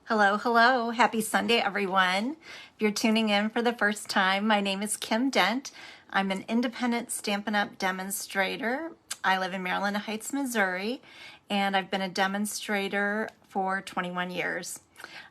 Hello, hello. Happy Sunday, everyone. If you're tuning in for the first time, my name is Kim Dent. I'm an independent Stampin' Up! Demonstrator. I live in Maryland Heights, Missouri, and I've been a demonstrator for 21 years.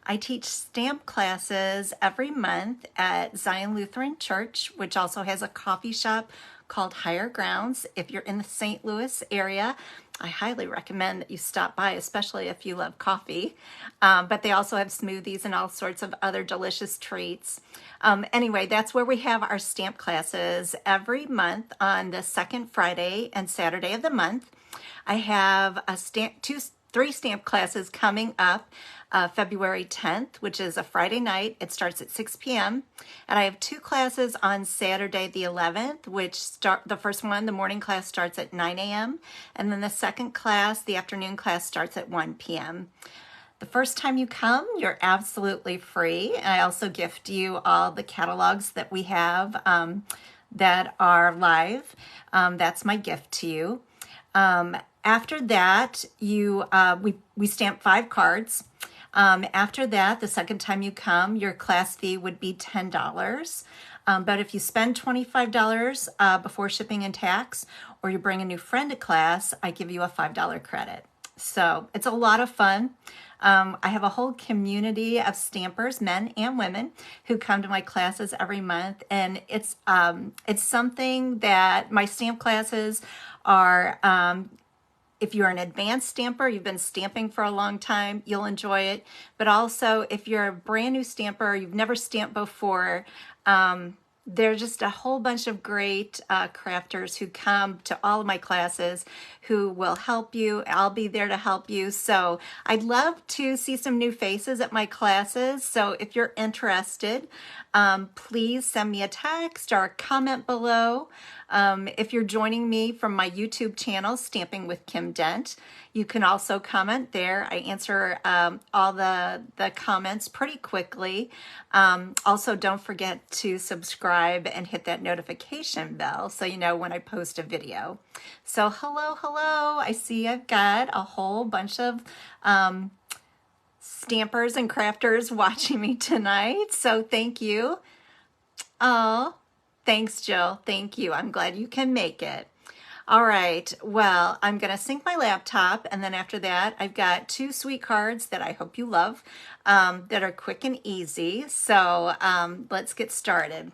I teach stamp classes every month at Zion Lutheran Church, which also has a coffee shop called Higher Grounds. If you're in the St. Louis area, I highly recommend that you stop by, especially if you love coffee. But they also have smoothies and all sorts of other delicious treats. Anyway, that's where we have our stamp classes every month on the second Friday and Saturday of the month. I have three stamp classes coming up February 10th, which is a Friday night. It starts at 6 p.m. And I have two classes on Saturday the 11th, which the first one, the morning class, starts at 9 a.m. And then the second class, the afternoon class, starts at 1 p.m. The first time you come, you're absolutely free. I also gift you all the catalogs that we have that are live. That's my gift to you. After that, we stamp 5 cards. After that, the second time you come, your class fee would be $10. But if you spend $25 before shipping and tax, or you bring a new friend to class, I give you a $5 credit. So it's a lot of fun. I have a whole community of stampers, men and women, who come to my classes every month, and it's something that my stamp classes are. If you're an advanced stamper, you've been stamping for a long time, you'll enjoy it. But also, if you're a brand new stamper, you've never stamped before, there's just a whole bunch of great crafters who come to all of my classes who will help you. I'll be there to help you. So I'd love to see some new faces at my classes. So if you're interested, please send me a text or a comment below. If you're joining me from my YouTube channel, Stamping with Kim Dent, you can also comment there. I answer all the comments pretty quickly. Also, don't forget to subscribe and hit that notification bell so you know when I post a video. So hello, hello. I see I've got a whole bunch of stampers and crafters watching me tonight. So thank you. Oh, thanks, Jill. Thank you. I'm glad you can make it. All right. Well, I'm going to sync my laptop, and then after that, I've got 2 sweet cards that I hope you love that are quick and easy. So let's get started.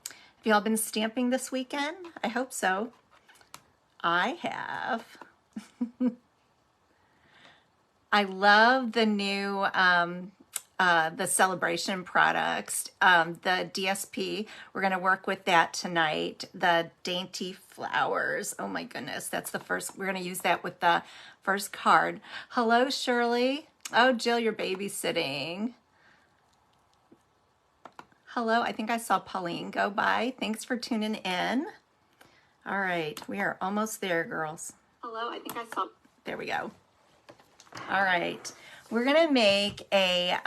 Have y'all been stamping this weekend? I hope so. I have. I love the new the Saleabration products, the DSP. We're going to work with that tonight. The Dainty Flowers. Oh my goodness, that's the first. We're going to use that with the first card. Hello, Shirley. Oh, Jill, you're babysitting. Hello, I think I saw Pauline go by. Thanks for tuning in. All right, we are almost there, girls. Hello, I think I saw. There we go. All right. We're going to make a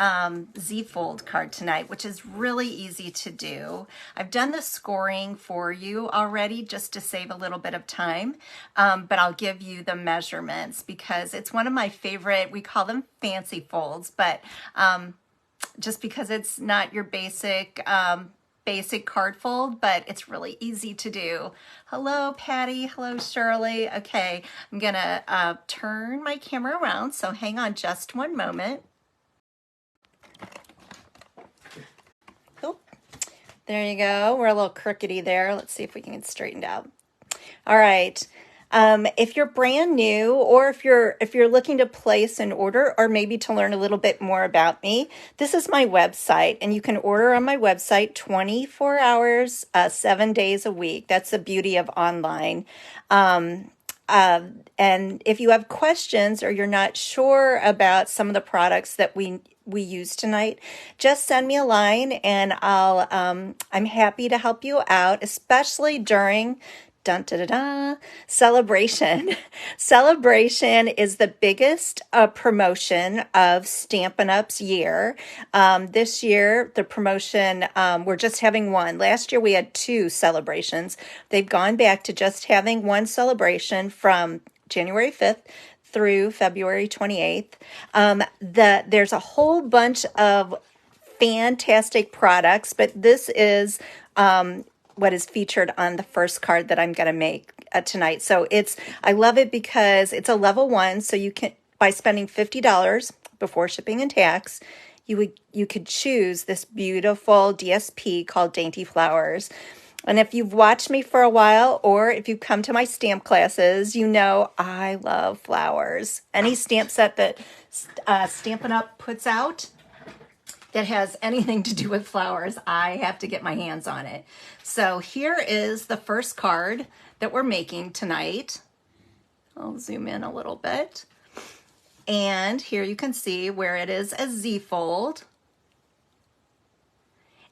Z-fold card tonight, which is really easy to do. I've done the scoring for you already just to save a little bit of time, but I'll give you the measurements because it's one of my favorite, we call them fancy folds, but just because it's not your basic card fold, but it's really easy to do. Hello, Patty. Hello, Shirley. Okay, I'm gonna turn my camera around, so hang on just one moment. Oh, there you go. We're a little crookedy there. Let's see if we can get straightened out. All right. If you're brand new, or if you're looking to place an order, or maybe to learn a little bit more about me, this is my website, and you can order on my website 24 hours, 7 days a week. That's the beauty of online. And if you have questions or you're not sure about some of the products that we use tonight, just send me a line, and I'm happy to help you out, especially during dun, da, da, da, Saleabration. Saleabration is the biggest promotion of Stampin' Up's year. This year, the promotion, we're just having one. Last year, we had 2 celebrations. They've gone back to just having one celebration from January 5th through February 28th. There's a whole bunch of fantastic products, but this is what is featured on the first card that I'm going to make tonight. So I love it because it's a level 1, so you can, by spending $50 before shipping and tax, you could choose this beautiful DSP called Dainty Flowers. And if you've watched me for a while, or if you've come to my stamp classes, you know I love flowers. Any stamp set that Stampin' Up! Puts out that has anything to do with flowers, I have to get my hands on it. So here is the first card that we're making tonight. I'll zoom in a little bit. And here you can see where it is a Z-fold.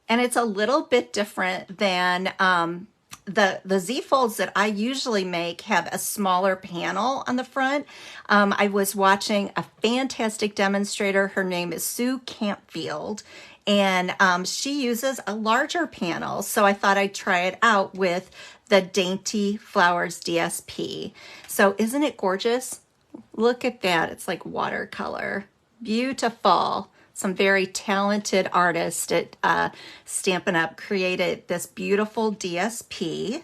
And it's a little bit different than the Z-folds that I usually make have a smaller panel on the front. I was watching a fantastic demonstrator. Her name is Sue Campfield, and she uses a larger panel. So I thought I'd try it out with the Dainty Flowers DSP. So isn't it gorgeous? Look at that. It's like watercolor. Beautiful. Some very talented artists at Stampin' Up! Created this beautiful DSP,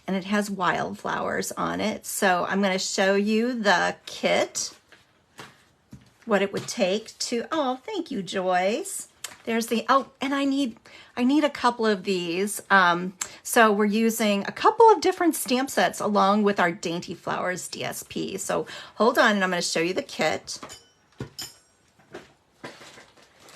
and it has wildflowers on it. So I'm going to show you the kit, what it would take to, oh, thank you, Joyce. There's the, oh, and I need a couple of these. So we're using a couple of different stamp sets along with our Dainty Flowers DSP. So hold on, and I'm going to show you the kit.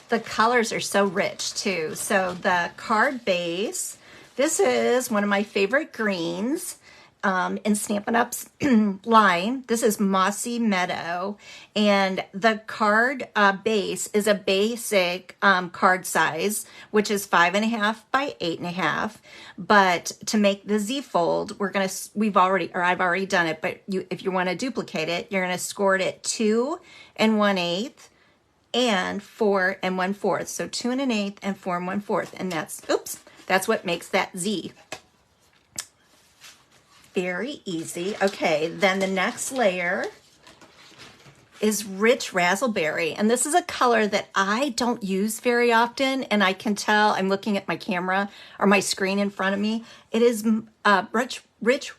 The colors are so rich too. So the card base, this is one of my favorite greens in Stampin' Up's line. This is Mossy Meadow, and the card base is a basic card size, which is 5.5 by 8.5. But to make the Z fold, I've already done it, but if you want to duplicate it, you're gonna score it at 2 1/8 and 4 1/4. So 2 1/8 and 4 1/4, and that's what makes that Z. Very easy. Okay, then the next layer is Rich Razzleberry, and this is a color that I don't use very often, and I can tell, I'm looking at my camera or my screen in front of me. It is Rich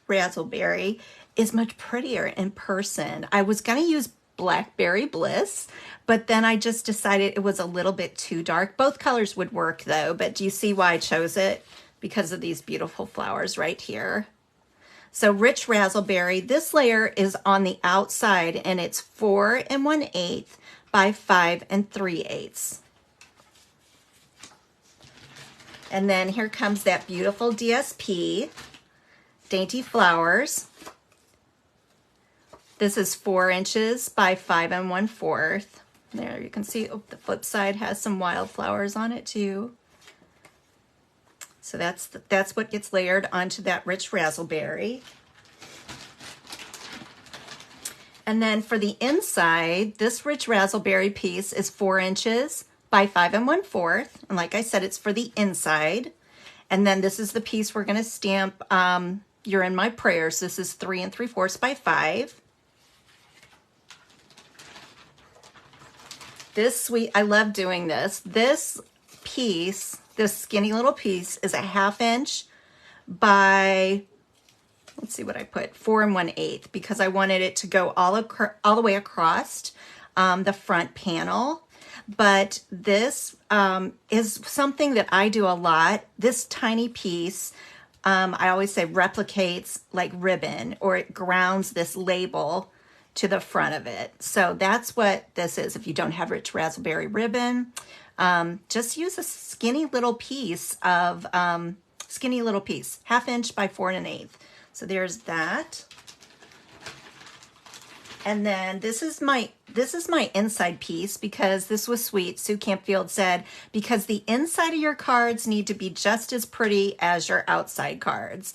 Razzleberry is much prettier in person. I was gonna use Blackberry Bliss, but then I just decided it was a little bit too dark. Both colors would work though, but do you see why I chose it? Because of these beautiful flowers right here. So Rich Razzleberry, this layer is on the outside, and it's 4 1/8 by 5 3/8. And then here comes that beautiful DSP, Dainty Flowers. This is 4 inches by 5 1/4. There you can see, oh, the flip side has some wildflowers on it too. So that's what gets layered onto that Rich Razzleberry. And then for the inside, this Rich Razzleberry piece is 4 inches by 5 1/4. And like I said, it's for the inside. And then this is the piece we're going to stamp You're in My Prayers. This is 3 3/4 by 5. I love doing this. This piece, this skinny little piece, is a 1/2 inch by, let's see what I put, 4 1/8, because I wanted it to go all the way across the front panel. But this is something that I do a lot. This tiny piece, I always say, replicates like ribbon, or it grounds this label to the front of it. So that's what this is. If you don't have Rich Razzleberry ribbon, just use a skinny little piece of 1/2 inch by 4 1/8. So there's that. And then this is my inside piece, because this was sweet. Sue Campfield said, because the inside of your cards need to be just as pretty as your outside cards,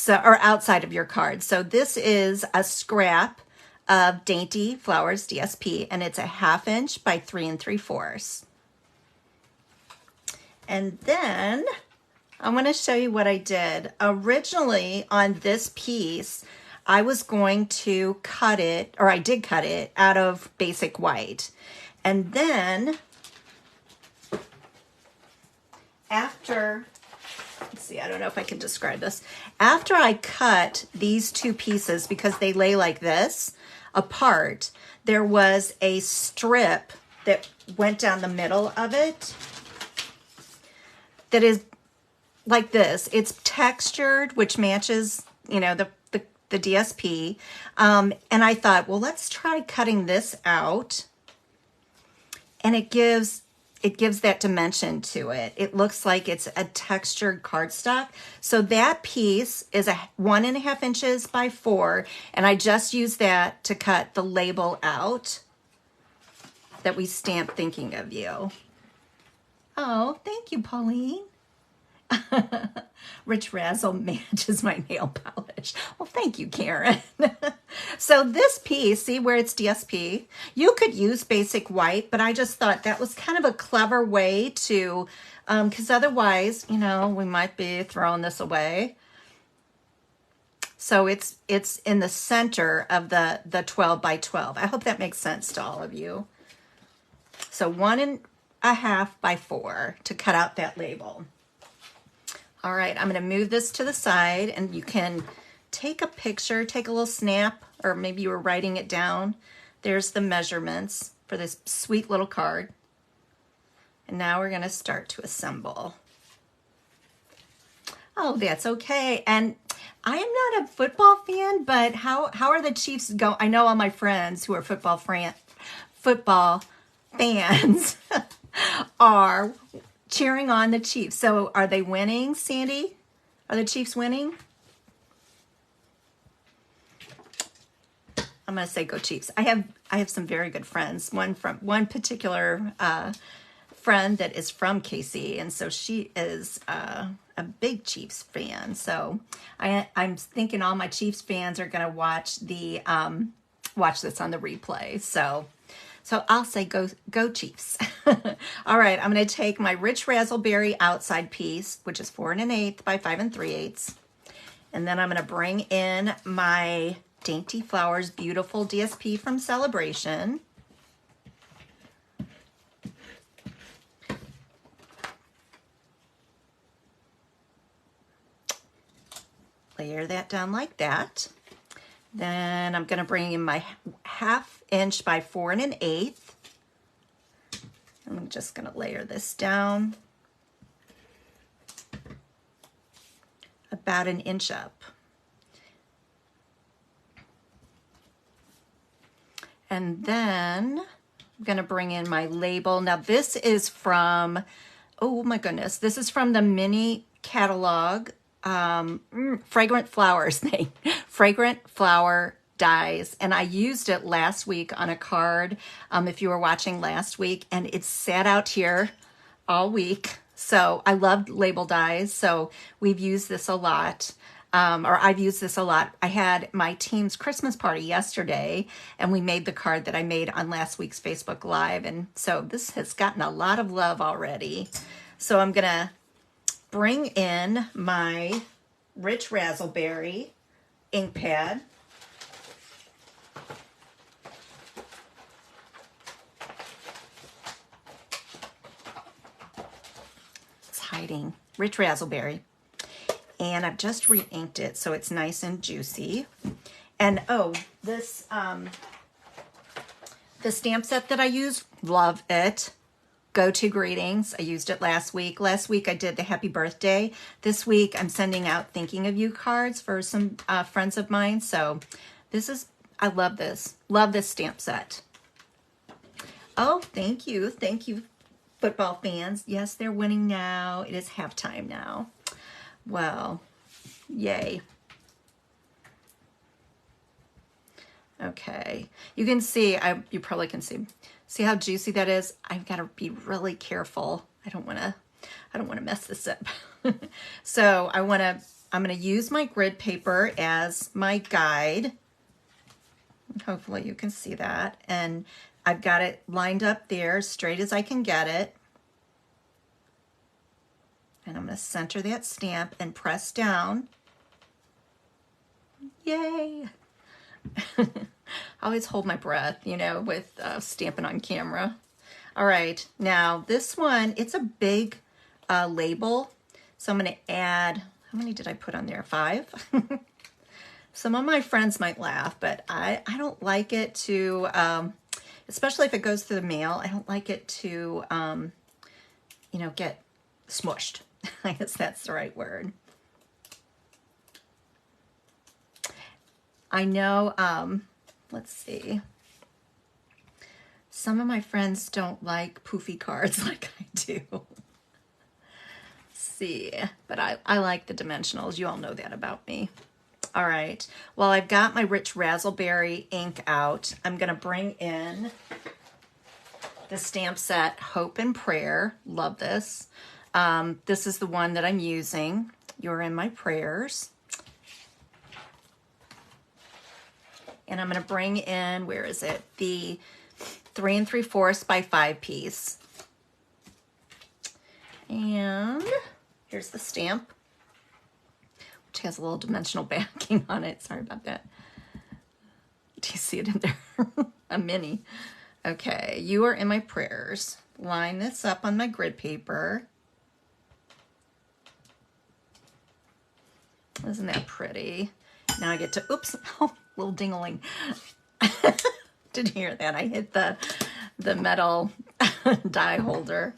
or outside of your cards. So this is a scrap of Dainty Flowers DSP, and it's a 1/2 inch by 3 3/4. And then I want to show you what I did. Originally on this piece, I was going to cut it, or I did cut it out of basic white. And then after, let's see, I don't know if I can describe this. After I cut these two pieces, because they lay like this apart, there was a strip that went down the middle of it that is like this. It's textured, which matches, you know, the DSP. And I thought, well, let's try cutting this out. And it gives that dimension to it. It looks like it's a textured cardstock. So that piece is 1.5 inches by 4, and I just used that to cut the label out that we stamped thinking of you. Oh, thank you, Pauline. Rich Razzle matches my nail polish. Well, thank you, Karen. So this piece, see where it's DSP? You could use basic white, but I just thought that was kind of a clever way to, because otherwise, you know, we might be throwing this away. So it's in the center of the 12 by 12. I hope that makes sense to all of you. So 1.5 by 4 to cut out that label. All right, I'm going to move this to the side, and you can take a picture, take a little snap, or maybe you were writing it down. There's the measurements for this sweet little card. And now we're going to start to assemble. Oh, that's okay. And I am not a football fan, but how are the Chiefs going? I know all my friends who are football fans are cheering on the Chiefs. So are they winning, Sandy? Are the Chiefs winning? I'm going to say go Chiefs. I have some very good friends. One particular friend that is from KC, and so she is a big Chiefs fan. So I'm thinking all my Chiefs fans are going to watch this on the replay. So I'll say go Chiefs. All right, I'm going to take my Rich Razzleberry outside piece, which is 4 1/8 by 5 3/8, and then I'm going to bring in my Dainty Flowers Beautiful DSP from Saleabration. Layer that down like that. Then I'm going to bring in my 1/2 inch by 4 1/8. I'm just going to layer this down about 1 inch up. And then I'm going to bring in my label. Now this is from, oh my goodness, this is from the mini catalog, Fragrant Flowers thing, Fragrant Flower Dies. And I used it last week on a card, if you were watching last week, and it sat out here all week. So I loved label dies, so we've used this a lot. Or I've used this a lot. I had my team's Christmas party yesterday, and we made the card that I made on last week's Facebook Live. And so this has gotten a lot of love already. So I'm going to bring in my Rich Razzleberry ink pad. It's hiding. Rich Razzleberry. And I've just re-inked it so it's nice and juicy. And oh, this the stamp set that I use, love it. Go-to greetings. I used it last week. Last week I did the happy birthday. This week I'm sending out thinking of you cards for some friends of mine. So this is, I love this. Love this stamp set. Oh, thank you. Thank you, football fans. Yes, they're winning now. It is halftime now. Well, yay. Okay, you can see, you probably can see how juicy that is. I've got to be really careful. I don't want to mess this up. So I'm going to use my grid paper as my guide. Hopefully you can see that. And I've got it lined up there as straight as I can get it. And I'm going to center that stamp and press down. Yay! I always hold my breath, you know, with stamping on camera. All right, now this one, it's a big label. So I'm gonna add, how many did I put on there? 5? Some of my friends might laugh, but I don't like it to, especially if it goes through the mail, I don't like it to, you know, get smushed. I guess that's the right word. I know, let's see. Some of my friends don't like poofy cards like I do. Let's see, but I like the dimensionals. You all know that about me. All right, well, I've got my rich razzleberry ink out. I'm gonna bring in the stamp set Hope and Prayer. Love this. This is the one that I'm using. You're in my prayers. And I'm going to bring in, where is it? The 3 3/4 by 5 piece. And here's the stamp, which has a little dimensional backing on it. Sorry about that. Do you see it in there? A mini. Okay, you are in my prayers. Line this up on my grid paper. Isn't that pretty? Now I get to, oops, oh, little ding-a-ling. Didn't hear that. I hit the metal die holder.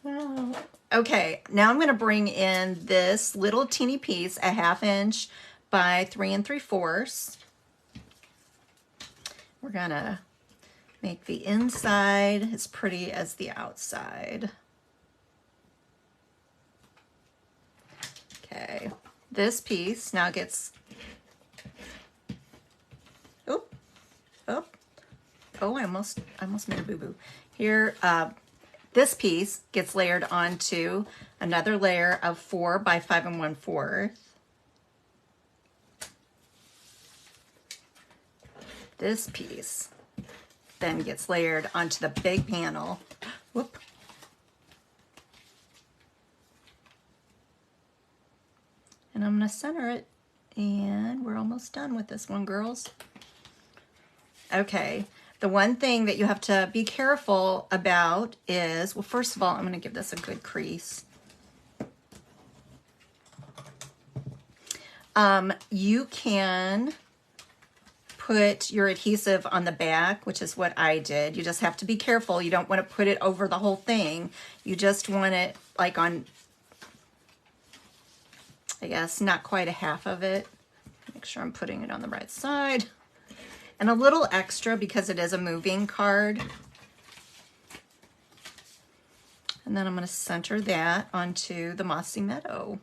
Oh. Okay, now I'm gonna bring in this little teeny piece, a 1/2 inch by 3 3/4. We're gonna make the inside as pretty as the outside. Okay, this piece now gets, oh, I almost made a boo-boo. Here, this piece gets layered onto another layer of 4 by 5 1/4. This piece then gets layered onto the big panel. Whoop. And I'm gonna center it, and we're almost done with this one, girls. Okay, the one thing that you have to be careful about is, well, first of all, I'm gonna give this a good crease. You can put your adhesive on the back, which is what I did. You just have to be careful. You don't want to put it over the whole thing. You just want it like on, I guess, not quite a half of it. Make sure I'm putting it on the right side. And a little extra because it is a moving card. And then I'm going to center that onto the Mossy Meadow.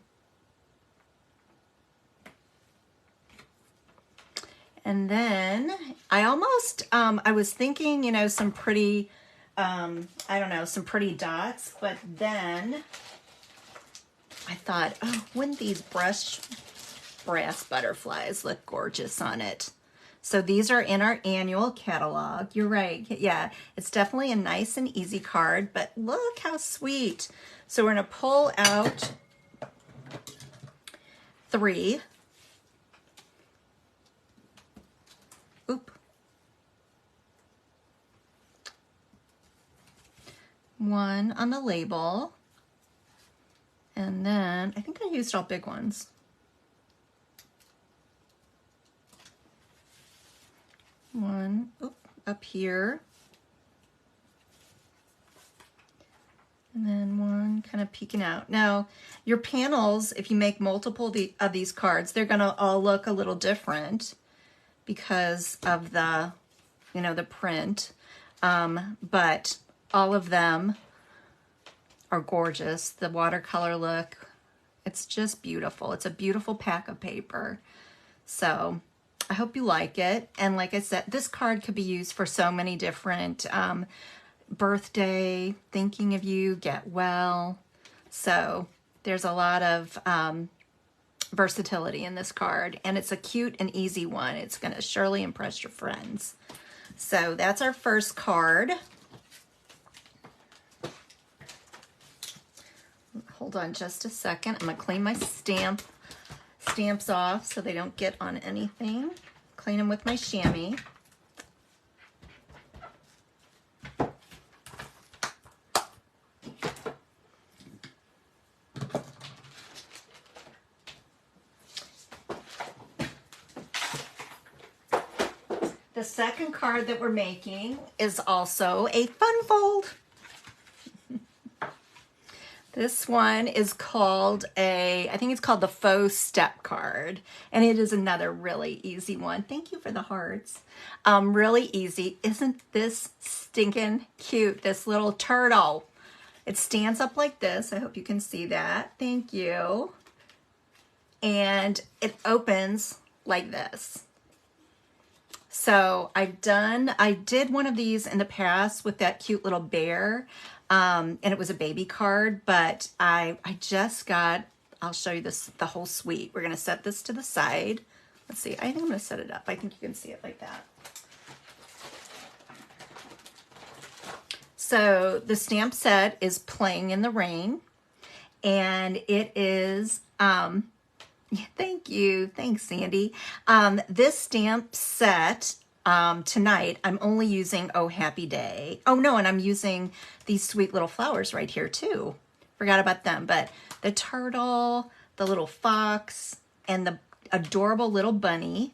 And then I almost, I was thinking, you know, some pretty, I don't know, some pretty dots, but then I thought, oh, wouldn't these brass butterflies look gorgeous on it? So these are in our annual catalog. You're right. Yeah, it's definitely a nice and easy card, but look how sweet. So we're going to pull out 3. Oop. 1 on the label. And then I think I used all big ones. One up here. And then one kind of peeking out. Now, your panels, if you make multiple of these cards, they're going to all look a little different because of the, you know, the print. But all of them are gorgeous. The watercolor look, it's just beautiful. It's a beautiful pack of paper. So I hope you like it. And like I said, this card could be used for so many different birthday, thinking of you, get well. So there's a lot of versatility in this card, and it's a cute and easy one. It's going to surely impress your friends. So that's our first card. Hold on just a second. I'm going to clean my stamps off so they don't get on anything. clean them with my chamois. The second card that we're making is also a fun fold. This one is called I think it's called the Faux step card. And it is another really easy one. Thank you for the hearts. Really easy. Isn't this stinking cute? This little turtle. It stands up like this. I hope you can see that. Thank you. And it opens like this. So I did one of these in the past with that cute little bear, and it was a baby card, but I just got, I'll show you this, the whole suite. We're going to set this to the side. Let's see, I think I'm going to set it up. I think you can see it like that. So the stamp set is Playing in the Rain, and it is, yeah, thank you. Thanks, Sandy. This stamp set, tonight, I'm only using Oh Happy Day. Oh no, and I'm using these sweet little flowers right here too. Forgot about them, but the turtle, the little fox, and the adorable little bunny.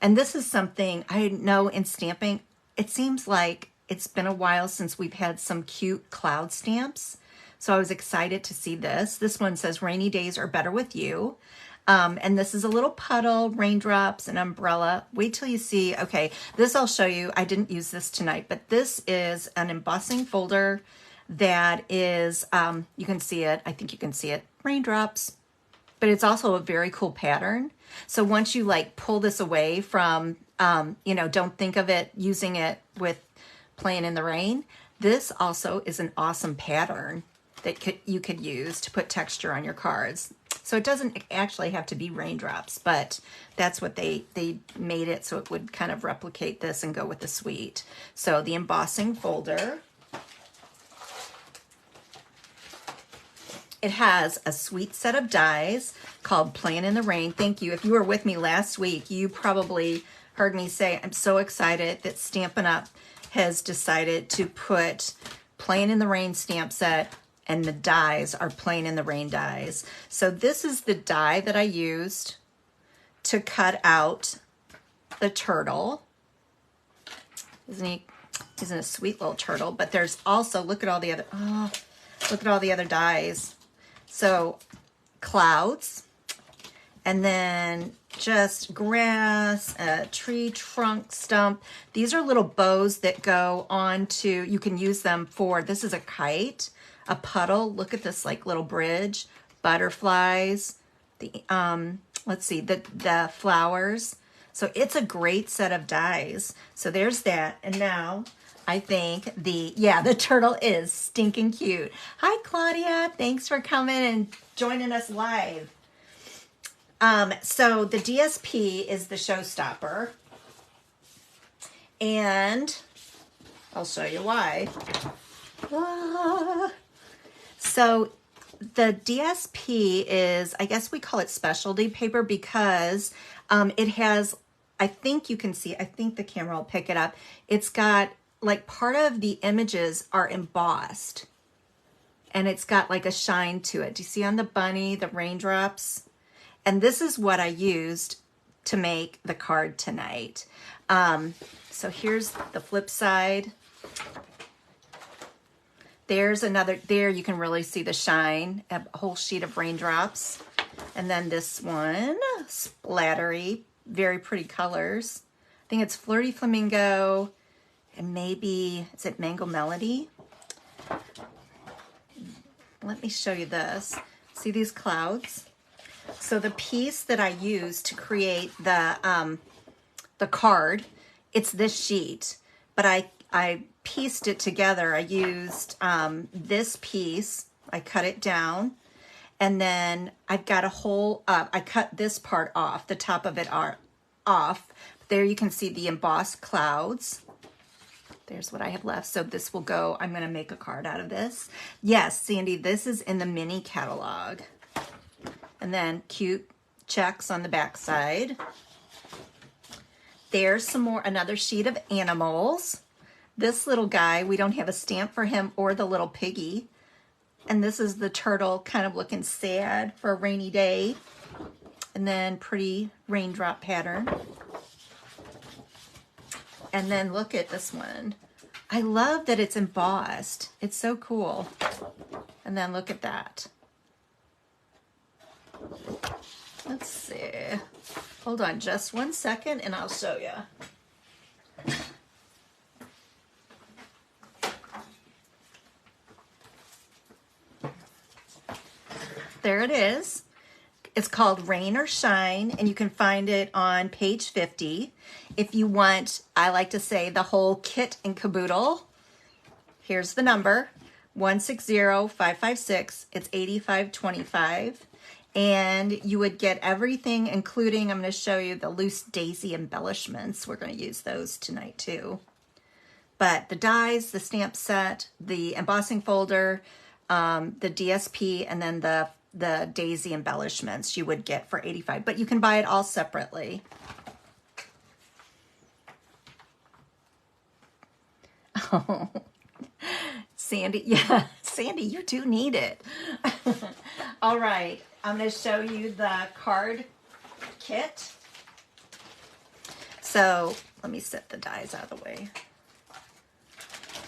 And this is something I know in stamping, it seems like it's been a while since we've had some cute cloud stamps. So I was excited to see this. This one says Rainy Days Are Better With You. And this is a little puddle, raindrops, an umbrella. Wait till you see, okay, this I'll show you. I didn't use this tonight, but this is an embossing folder that is, you can see it, I think you can see it, raindrops, but it's also a very cool pattern. So once you like pull this away from, you know, don't think of it, using it with Playing in the Rain, this also is an awesome pattern that you could use to put texture on your cards. So it doesn't actually have to be raindrops, but that's what they made it so it would kind of replicate this and go with the suite. So the embossing folder, it has a sweet set of dies called Playing in the Rain. Thank you. If you were with me last week, you probably heard me say, I'm so excited that Stampin' Up! Has decided to put Playing in the Rain stamp set, and the dies are Playing in the Rain dies. So this is the die that I used to cut out the turtle. Isn't a sweet little turtle? But there's also, look at all the other, oh, look at all the other dies. So clouds, and then just grass, a tree trunk stump. These are little bows that go on to, you can use them for, this is a kite, a puddle. Look at this like little bridge, butterflies, the, let's see, the flowers. So it's a great set of dies. So there's that. And now I think the turtle is stinking cute. Hi, Claudia. Thanks for coming and joining us live. So the DSP is the showstopper, and I'll show you why. So the DSP is, I guess we call it specialty paper because it has, I think you can see, I think the camera will pick it up. It's got like part of the images are embossed, and it's got like a shine to it. Do you see on the bunny, the raindrops? And this is what I used to make the card tonight. So here's the flip side. There's another, there you can really see the shine, a whole sheet of raindrops. And then this one, splattery, very pretty colors. I think it's Flirty Flamingo, and maybe, is it Mango Melody? Let me show you this. See these clouds? So the piece that I used to create the card, it's this sheet, but I pieced it together. I used this piece, I cut it down, and then I've got a whole, I cut this part off, the top of it off. There you can see the embossed clouds. There's what I have left. So this will go, I'm gonna make a card out of this. Yes, Sandy, this is in the mini catalog. And then cute checks on the back side. there's another sheet of animals. This little guy, we don't have a stamp for him or the little piggy. And this is the turtle kind of looking sad for a rainy day. And then pretty raindrop pattern. And then look at this one. I love that it's embossed. It's so cool. And then look at that. Let's see. Hold on just one second and I'll show you. There it is. It's called Rain or Shine, and you can find it on page 50. If you want, I like to say, the whole kit and caboodle, here's the number, 160556. It's $85.25. And you would get everything, including, I'm going to show you the loose daisy embellishments. We're going to use those tonight too. But the dies, the stamp set, the embossing folder, the DSP, and then the daisy embellishments you would get for $85. But you can buy it all separately. Oh, Sandy, yeah, Sandy, you do need it. All right, I'm going to show you the card kit. So let me set the dies out of the way.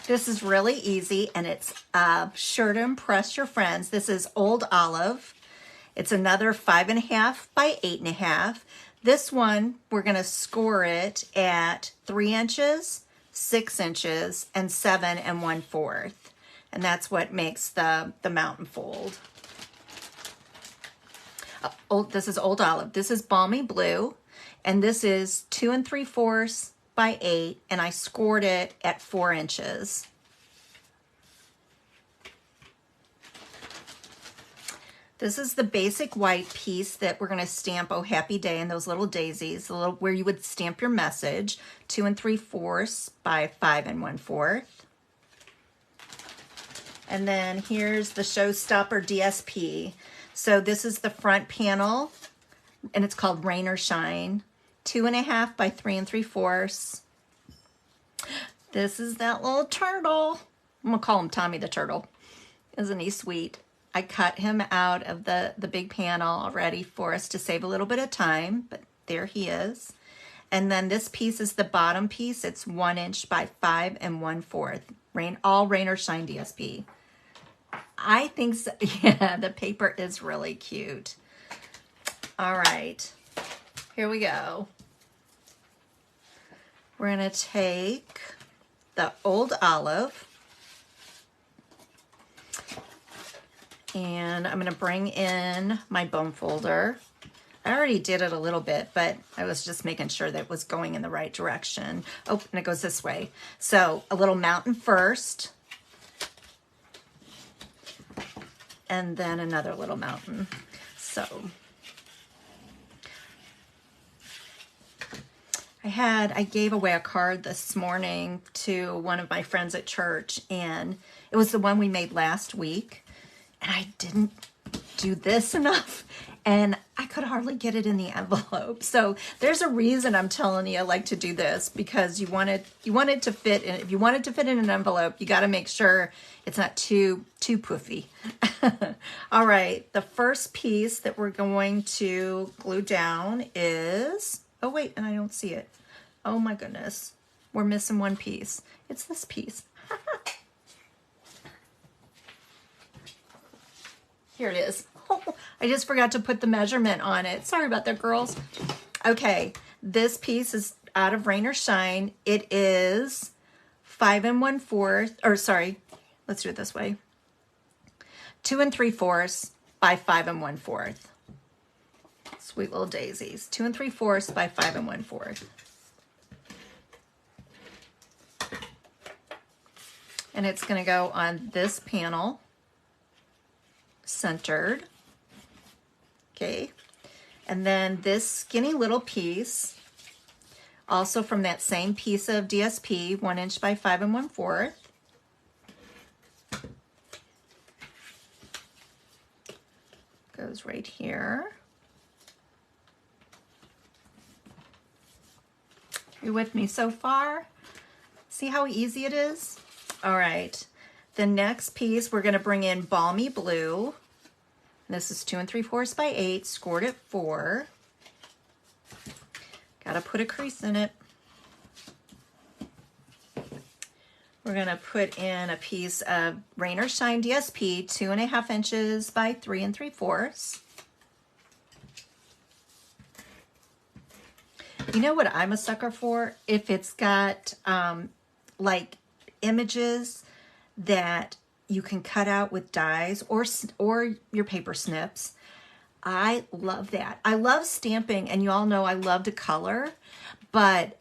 This is really easy, and it's sure to impress your friends. This is Old Olive. It's another 5.5 by 8.5. This one, we're going to score it at 3 inches, 6 inches, and 7 1/4. And that's what makes the mountain fold. This is Old Olive. This is Balmy Blue, and this is 2 3/4 by 8, and I scored it at 4 inches. This is the basic white piece that we're going to stamp Oh Happy Day and those little daisies, where you would stamp your message, 2 3/4 by 5 1/4. And then here's the Showstopper DSP. So this is the front panel, and it's called Rain or Shine. 2.5 by 3 3/4. This is that little turtle. I'm gonna call him Tommy the Turtle. Isn't he sweet? I cut him out of the big panel already for us to save a little bit of time, but there he is. And then this piece is the bottom piece. It's 1 inch by 5 1/4. All Rain or Shine DSP. I think so. Yeah, the paper is really cute. All right, here we go. We're going to take the Old Olive, and I'm going to bring in my bone folder. I already did it a little bit, but I was just making sure that it was going in the right direction. Oh, and it goes this way. So a little mountain first, and then another little mountain. So I gave away a card this morning to one of my friends at church, and it was the one we made last week, and I didn't do this enough, and I could hardly get it in the envelope. So there's a reason I'm telling you I like to do this, because you want it to fit in. If you want it to fit in an envelope, you got to make sure it's not too poofy. All right, the first piece that we're going to glue down is, oh wait, and I don't see it. Oh my goodness, we're missing one piece. It's this piece. Here it is. Oh, I just forgot to put the measurement on it. Sorry about that, girls. Okay, this piece is out of Rain or Shine. It is 5 1/4, or sorry, let's do it this way. 2 3/4 by 5 1/4. Sweet little daisies. 2 3/4 by 5 1/4. And it's going to go on this panel, centered. Okay. And then this skinny little piece, also from that same piece of DSP, 1 inch by 5 1/4. Goes right here. You with me so far? See how easy it is? All right. The next piece, we're going to bring in Balmy Blue. This is 2 3/4 by 8, scored at 4. Got to put a crease in it. We're going to put in a piece of Rain or Shine DSP, 2.5 inches by 3 3/4. You know what I'm a sucker for? If it's got like images that you can cut out with dies or your paper snips. I love that. I love stamping, and you all know I love to color, but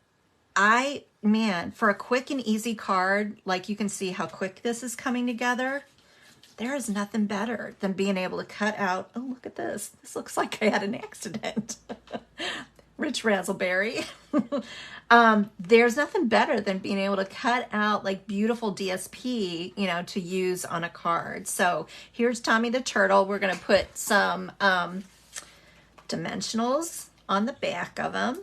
man, for a quick and easy card, like you can see how quick this is coming together, there is nothing better than being able to cut out, oh, look at this. This looks like I had an accident. Rich Razzleberry. There's nothing better than being able to cut out like beautiful DSP, you know, to use on a card. So here's Tommy the Turtle. We're going to put some dimensionals on the back of him.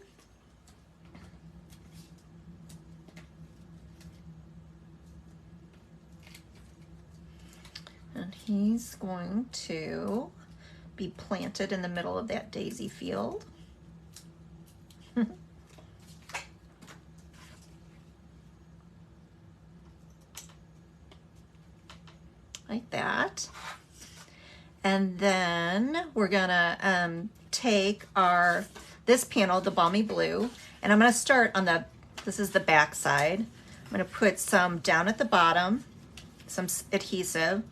And he's going to be planted in the middle of that daisy field. Like that. And then we're gonna take this panel, the Balmy Blue, and I'm gonna start on this is the back side. I'm gonna put some down at the bottom, some adhesive.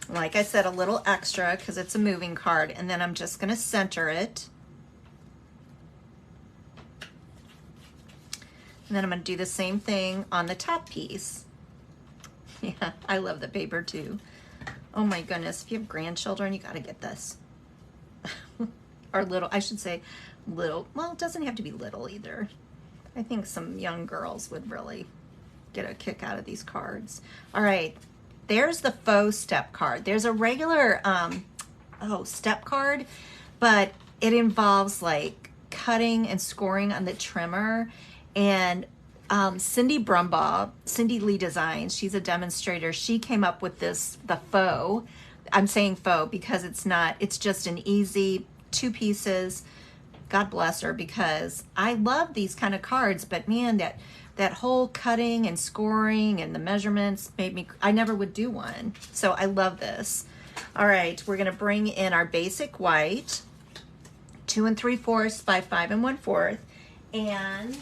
Like I said, a little extra because it's a moving card, and then I'm just gonna center it. And then I'm going to do the same thing on the top piece. Yeah, I love the paper too. Oh my goodness, if you have grandchildren, you got to get this. Or little, I should say little, well, it doesn't have to be little either. I think some young girls would really get a kick out of these cards. All right, there's the faux step card. There's a regular step card, but it involves like cutting and scoring on the trimmer. And Cindy Brumbaugh, Cindy Lee Designs, she's a demonstrator. She came up with the faux. I'm saying faux because it's just an easy 2 pieces. God bless her, because I love these kind of cards, but man, that whole cutting and scoring and the measurements I never would do one. So I love this. All right, we're gonna bring in our basic white, 2 3/4 by 5 1/4, and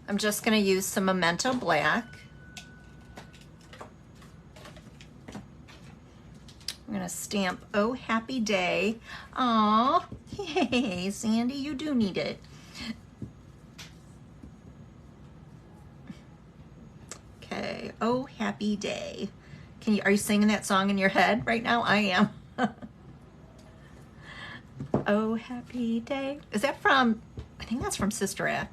I'm just going to use some Memento Black. I'm going to stamp Oh Happy Day. Aw, hey Sandy, you do need it. Okay, Oh Happy Day. Are you singing that song in your head right now? I am. Oh Happy Day. Is that from, I think that's from Sister Act.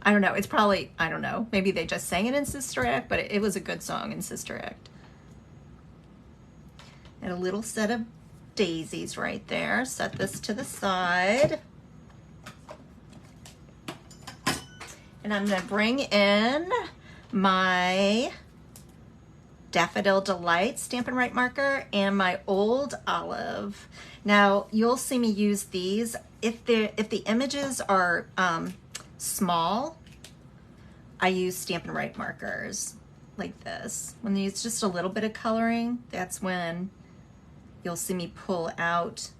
I don't know. It's probably, I don't know. Maybe they just sang it in Sister Act, but it was a good song in Sister Act. And a little set of daisies right there. Set this to the side. And I'm going to bring in my Daffodil Delight Stampin' Right marker and my Old Olive. Now, you'll see me use these. If the images are small, I use Stampin' Right markers like this. When there's just a little bit of coloring, that's when you'll see me pull out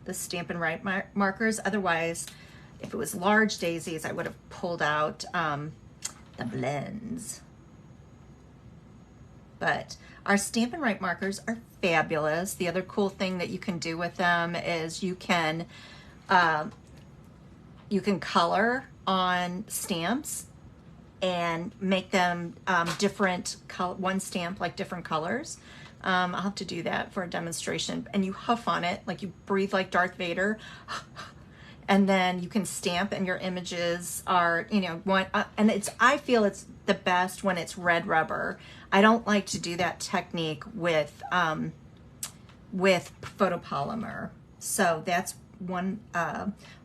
the Stampin' Right markers. Otherwise, if it was large daisies, I would have pulled out the blends. But our Stampin' Right markers are fabulous. The other cool thing that you can do with them is you can color on stamps and make them different, one stamp like different colors. I'll have to do that for a demonstration. And you huff on it, like you breathe like Darth Vader. And then you can stamp, and your images are, you know, and I feel it's the best when it's red rubber. I don't like to do that technique with with photopolymer. So that's one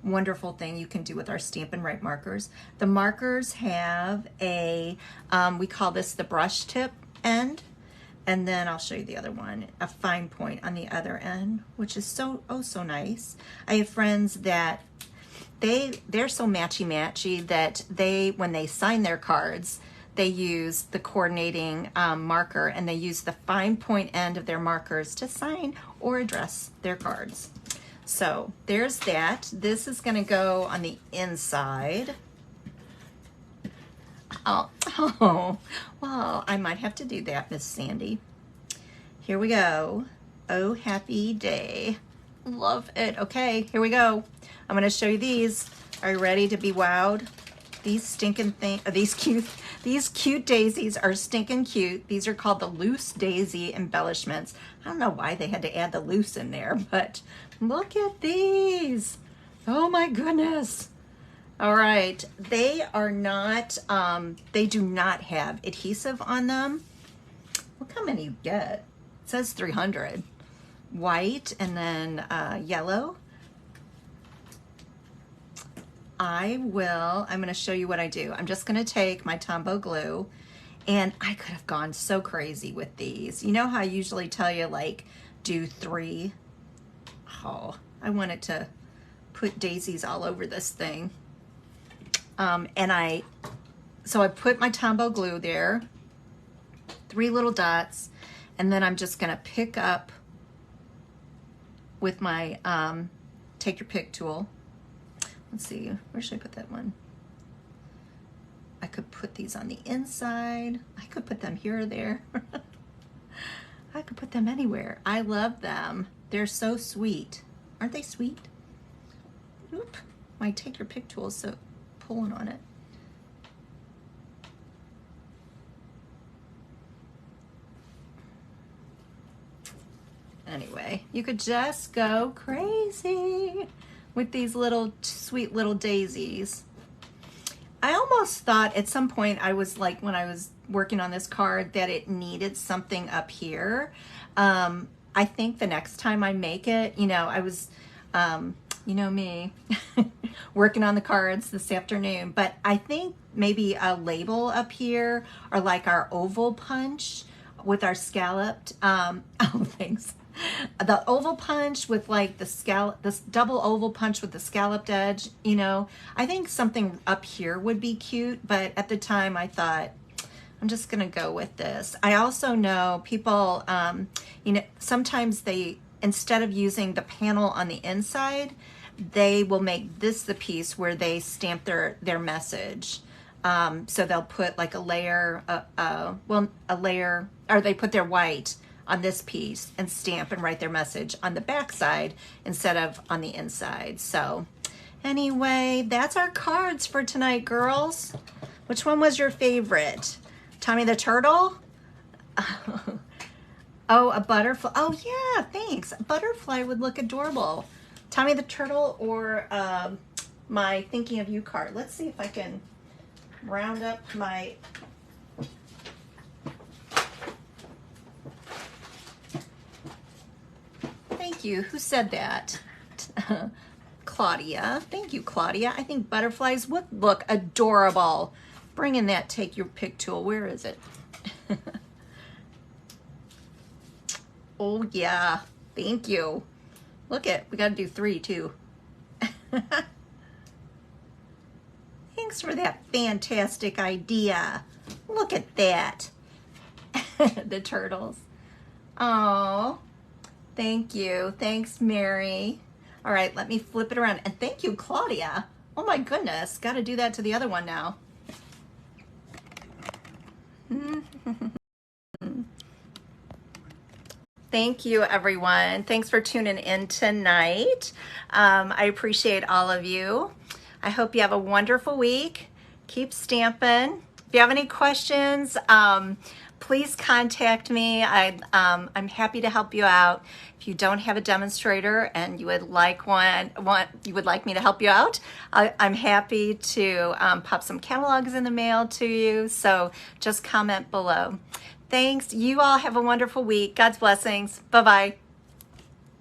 wonderful thing you can do with our Stampin' Right markers. The markers have a, we call this the brush tip end, and then I'll show you the other one, a fine point on the other end, which is so, oh, so nice. I have friends that they're so matchy-matchy that when they sign their cards, they use the coordinating marker, and they use the fine point end of their markers to sign or address their cards. So there's that. This is going to go on the inside. Oh, well, I might have to do that, Miss Sandy. Here we go. Oh, happy day. Love it. Okay, here we go. I'm going to show you these. Are you ready to be wowed? These stinking these cute daisies are stinking cute. These are called the loose daisy embellishments. I don't know why they had to add the loose in there, but look at these. Oh my goodness. All right, they are not, they do not have adhesive on them. Look how many you get. It says 300. White and then yellow. I'm going to show you what I do. I'm just going to take my Tombow glue, and I could have gone so crazy with these. You know how I usually tell you, like, do 3? Oh, I wanted to put daisies all over this thing. So I put my Tombow glue there, 3 little dots, and then I'm just going to pick up with my take your pick tool. Let's see, where should I put that one? I could put these on the inside. I could put them here or there. I could put them anywhere. I love them. They're so sweet. Aren't they sweet? Oop, my take your pick tool is so pulling on it. Anyway, you could just go crazy with these little sweet little daisies. I almost thought at some point, I was like, when I was working on this card, that it needed something up here. I think the next time I make it, you know, I was, you know me, working on the cards this afternoon, but I think maybe a label up here, or like our oval punch with our scalloped, oh, thanks. The oval punch with like this double oval punch with the scalloped edge, you know, I think something up here would be cute, but at the time I thought, I'm just gonna go with this. I also know people, you know, sometimes they, instead of using the panel on the inside, they will make this the piece where they stamp their message. So they'll put like a layer, well, a layer, or they put their white on this piece and stamp and write their message on the back side instead of on the inside. So anyway, that's our cards for tonight, girls. Which one was your favorite? Tommy the Turtle? Oh, a butterfly. Oh yeah, thanks. A butterfly would look adorable. Tommy the Turtle or my Thinking of You card. Let's see if I can round up my... Thank you. Who said that? Claudia. Thank you, Claudia. I think butterflies would look adorable. Bring in that take your pick tool. Where is it? Oh, yeah. Thank you. Look at, we got to do 3 too. Thanks for that fantastic idea. Look at that. The turtles. Oh. Thank you. Thanks, Mary. All right, let me flip it around. And thank you, Claudia. Oh my goodness. Got to do that to the other one now. Thank you, everyone. Thanks for tuning in tonight. I appreciate all of you. I hope you have a wonderful week. Keep stamping. If you have any questions, please contact me. I'm happy to help you out. If you don't have a demonstrator and you would like you would like me to help you out, I'm happy to pop some catalogs in the mail to you. So just comment below. Thanks. You all have a wonderful week. God's blessings. Bye-bye.